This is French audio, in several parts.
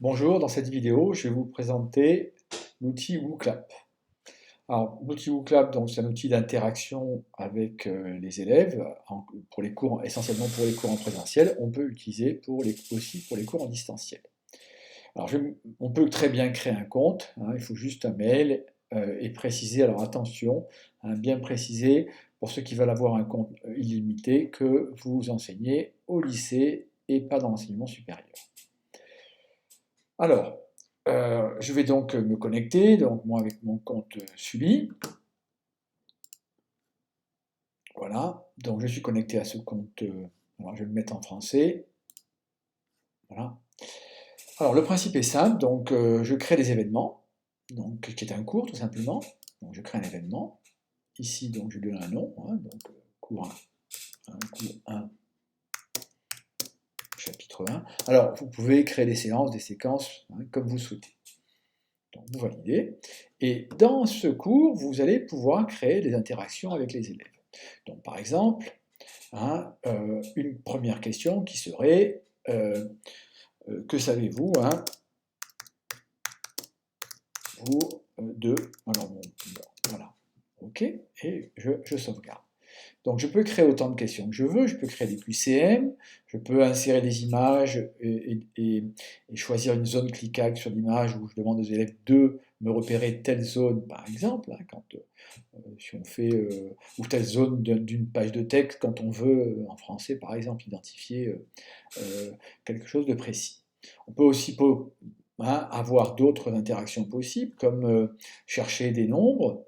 Bonjour, dans cette vidéo, je vais vous présenter l'outil WooClap. Alors, l'outil WooClap, donc, c'est un outil d'interaction avec les élèves pour les cours, essentiellement pour les cours en présentiel. On peut l'utiliser aussi pour les cours en distanciel. Alors, on peut très bien créer un compte, hein, il faut juste un mail et préciser, alors attention, hein, bien préciser pour ceux qui veulent avoir un compte illimité que vous enseignez au lycée et pas dans l'enseignement supérieur. Alors, je vais donc me connecter, donc moi avec mon compte Sully. Voilà, donc je suis connecté à ce compte. Alors je vais le mettre en français. Voilà. Alors le principe est simple, donc je crée des événements, donc qui est un cours tout simplement. Donc je crée un événement. Ici, donc je lui donne un nom, hein, donc cours 1, cours 1, chapitre 1. Alors vous pouvez créer des séances, des séquences, hein, comme vous souhaitez. Donc vous validez. Et dans ce cours, vous allez pouvoir créer des interactions avec les élèves. Donc par exemple, hein, une première question qui serait que savez-vous, hein, vous de... Alors bon, voilà, ok, et je sauvegarde. Donc je peux créer autant de questions que je veux, je peux créer des QCM, je peux insérer des images et choisir une zone cliquable sur l'image où je demande aux élèves de me repérer telle zone, par exemple, hein, quand, si on fait, ou telle zone d'une page de texte quand on veut, en français par exemple, identifier quelque chose de précis. On peut aussi hein, avoir d'autres interactions possibles, comme chercher des nombres,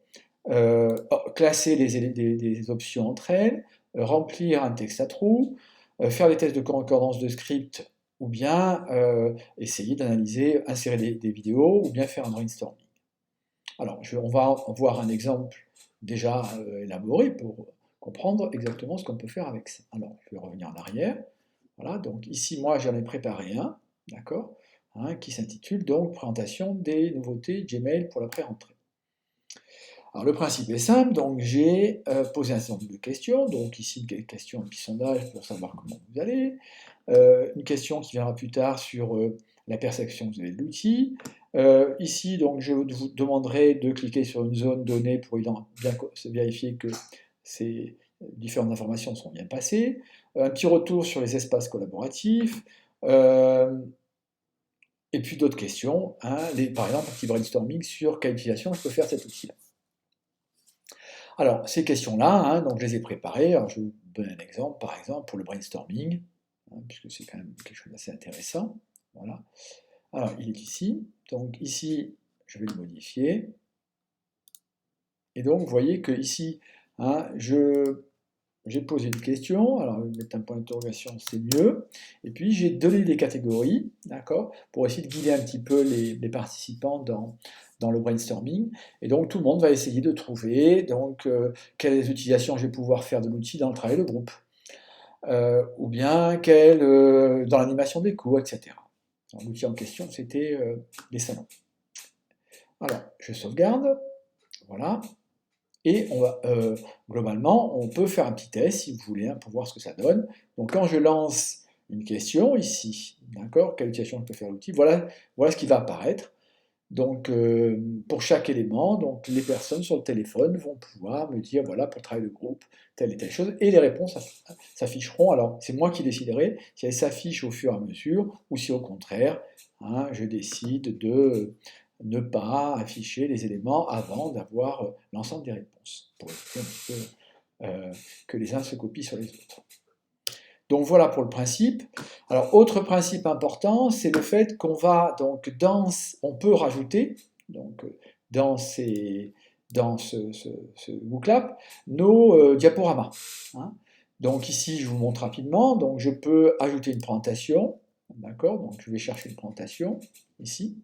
classer des options entre elles, remplir un texte à trous, faire des tests de concordance de script, ou bien essayer d'analyser, insérer des vidéos, ou bien faire un brainstorming. Alors, on va voir un exemple déjà élaboré pour comprendre exactement ce qu'on peut faire avec ça. Alors, je vais revenir en arrière. Voilà, donc ici, moi, j'en ai préparé un, d'accord, hein, qui s'intitule donc Présentation des nouveautés Gmail pour la pré-rentrée. Alors le principe est simple, donc j'ai posé un certain nombre de questions, donc ici une question, un petit sondage pour savoir comment vous allez, une question qui viendra plus tard sur la perception que vous avez de l'outil. Ici, donc je vous demanderai de cliquer sur une zone donnée pour bien vérifier que ces différentes informations sont bien passées. Un petit retour sur les espaces collaboratifs. Et puis d'autres questions, hein, par exemple un petit brainstorming sur quelle utilisation je peux faire cet outil-là. Alors, ces questions-là, hein, donc je les ai préparées. Alors, je vais vous donner un exemple, par exemple, pour le brainstorming, hein, puisque c'est quand même quelque chose d'assez intéressant. Voilà. Alors, il est ici. Donc, ici, je vais le modifier. Et donc, vous voyez que ici, hein, j'ai posé une question. Alors, mettre un point d'interrogation, c'est mieux. Et puis, j'ai donné des catégories, d'accord, pour essayer de guider un petit peu les participants dans le brainstorming. Et donc, tout le monde va essayer de trouver donc, quelles utilisations je vais pouvoir faire de l'outil dans le travail de groupe. Ou bien dans l'animation des cours, etc. L'outil en question, c'était les salons. Alors, je sauvegarde. Voilà. Et globalement, on peut faire un petit test, si vous voulez, hein, pour voir ce que ça donne. Donc quand je lance une question ici, d'accord, quelle utilisation je peux faire l'outil, voilà ce qui va apparaître. Donc pour chaque élément, donc les personnes sur le téléphone vont pouvoir me dire, voilà, pour le travail de groupe, telle et telle chose, et les réponses s'afficheront. Alors c'est moi qui déciderai si elles s'affichent au fur et à mesure, ou si au contraire, hein, je décide de ne pas afficher les éléments avant d'avoir l'ensemble des réponses, pour éviter un petit peu que les uns se copient sur les autres. Donc voilà pour le principe. Alors autre principe important, c'est le fait qu'on va donc on peut rajouter donc dans ce WooClap nos diaporamas, hein. Donc ici je vous montre rapidement. Donc je peux ajouter une présentation, d'accord. Donc je vais chercher une présentation ici.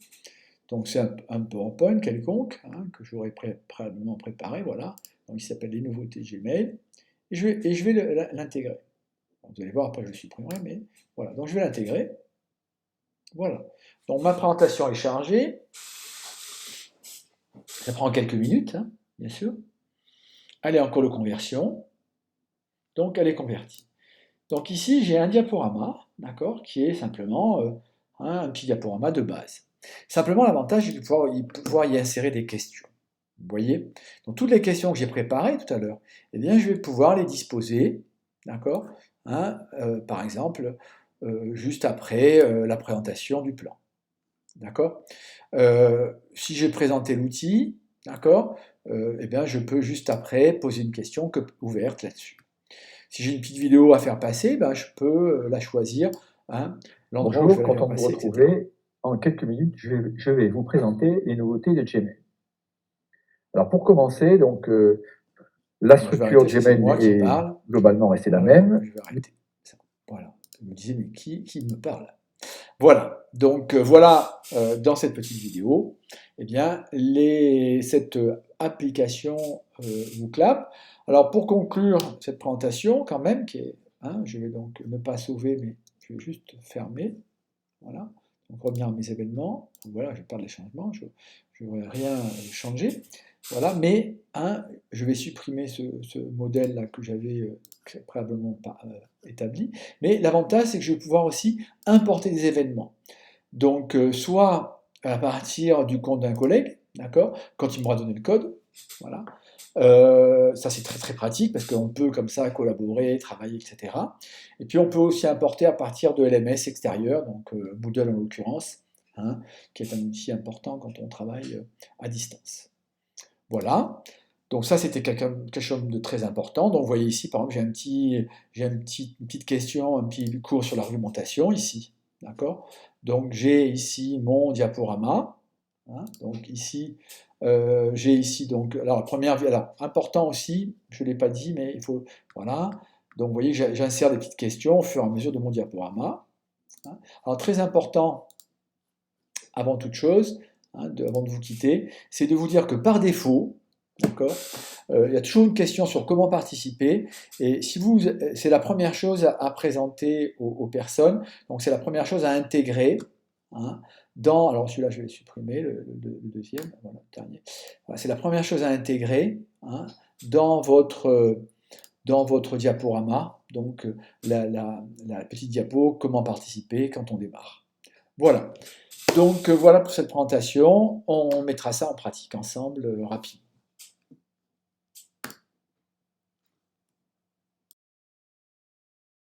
Donc c'est un PowerPoint quelconque, hein, que j'aurais préalablement préparé, voilà. Donc il s'appelle les nouveautés Gmail, et je vais l'intégrer. Vous allez voir, après je le supprimerai, mais voilà. Donc je vais l'intégrer, voilà. Donc ma présentation est chargée, ça prend quelques minutes, hein, bien sûr. Elle est en cours de conversion, donc elle est convertie. Donc ici j'ai un diaporama, d'accord, qui est simplement hein, un petit diaporama de base. Simplement, l'avantage, c'est de pouvoir y insérer des questions. Vous voyez? Donc, toutes les questions que j'ai préparées tout à l'heure, eh bien, je vais pouvoir les disposer, d'accord? Hein, par exemple, juste après la présentation du plan. D'accord? Si j'ai présenté l'outil, d'accord? Eh bien, je peux juste après poser une question ouverte là-dessus. Si j'ai une petite vidéo à faire passer, ben, je peux la choisir, hein, l'endroit où je Bonjour, vais la faire content de vous passer, etc. retrouver. En quelques minutes, je vais vous présenter les nouveautés de Gmail. Alors pour commencer, donc la Donc, je vais structure arrêter, de ça c'est Gmail moi qui est parle. globalement restée la Voilà, même. je vais arrêter. Voilà. Je me disais, mais qui me parle? Voilà, donc voilà, dans cette petite vidéo, eh bien, cette application WooClap. Alors pour conclure cette présentation, quand même, hein, je vais donc ne pas sauver, mais je vais juste fermer. Voilà, donc revenir à mes événements. Voilà, je perds les changements, je ne vais rien changer. Voilà, mais hein, je vais supprimer ce modèle-là que j'avais préalablement établi. Mais l'avantage, c'est que je vais pouvoir aussi importer des événements. Donc, soit à partir du compte d'un collègue, d'accord, quand il m'aura donné le code, voilà. Ça, c'est très très pratique parce qu'on peut comme ça collaborer, travailler, etc. Et puis, on peut aussi importer à partir de LMS extérieur, donc Moodle en l'occurrence, hein, qui est un outil important quand on travaille à distance. Voilà. Donc ça, c'était quelque chose de très important. Donc vous voyez ici, par exemple, une petite question, un petit cours sur l'argumentation ici. D'accord? Donc j'ai ici mon diaporama. Hein, donc ici, j'ai ici, donc, alors, important aussi, je ne l'ai pas dit, mais il faut, voilà. Donc vous voyez, j'insère des petites questions au fur et à mesure de mon diaporama. Hein. Alors très important, avant toute chose, hein, avant de vous quitter, c'est de vous dire que par défaut, d'accord, il y a toujours une question sur comment participer, et si c'est la première chose à présenter aux personnes, donc c'est la première chose à intégrer, hein, alors celui-là je vais le supprimer, le deuxième, voilà, le dernier. Voilà, c'est la première chose à intégrer, hein, dans votre diaporama, donc la petite diapo, comment participer quand on démarre. Voilà. Donc voilà pour cette présentation, on mettra ça en pratique ensemble rapidement.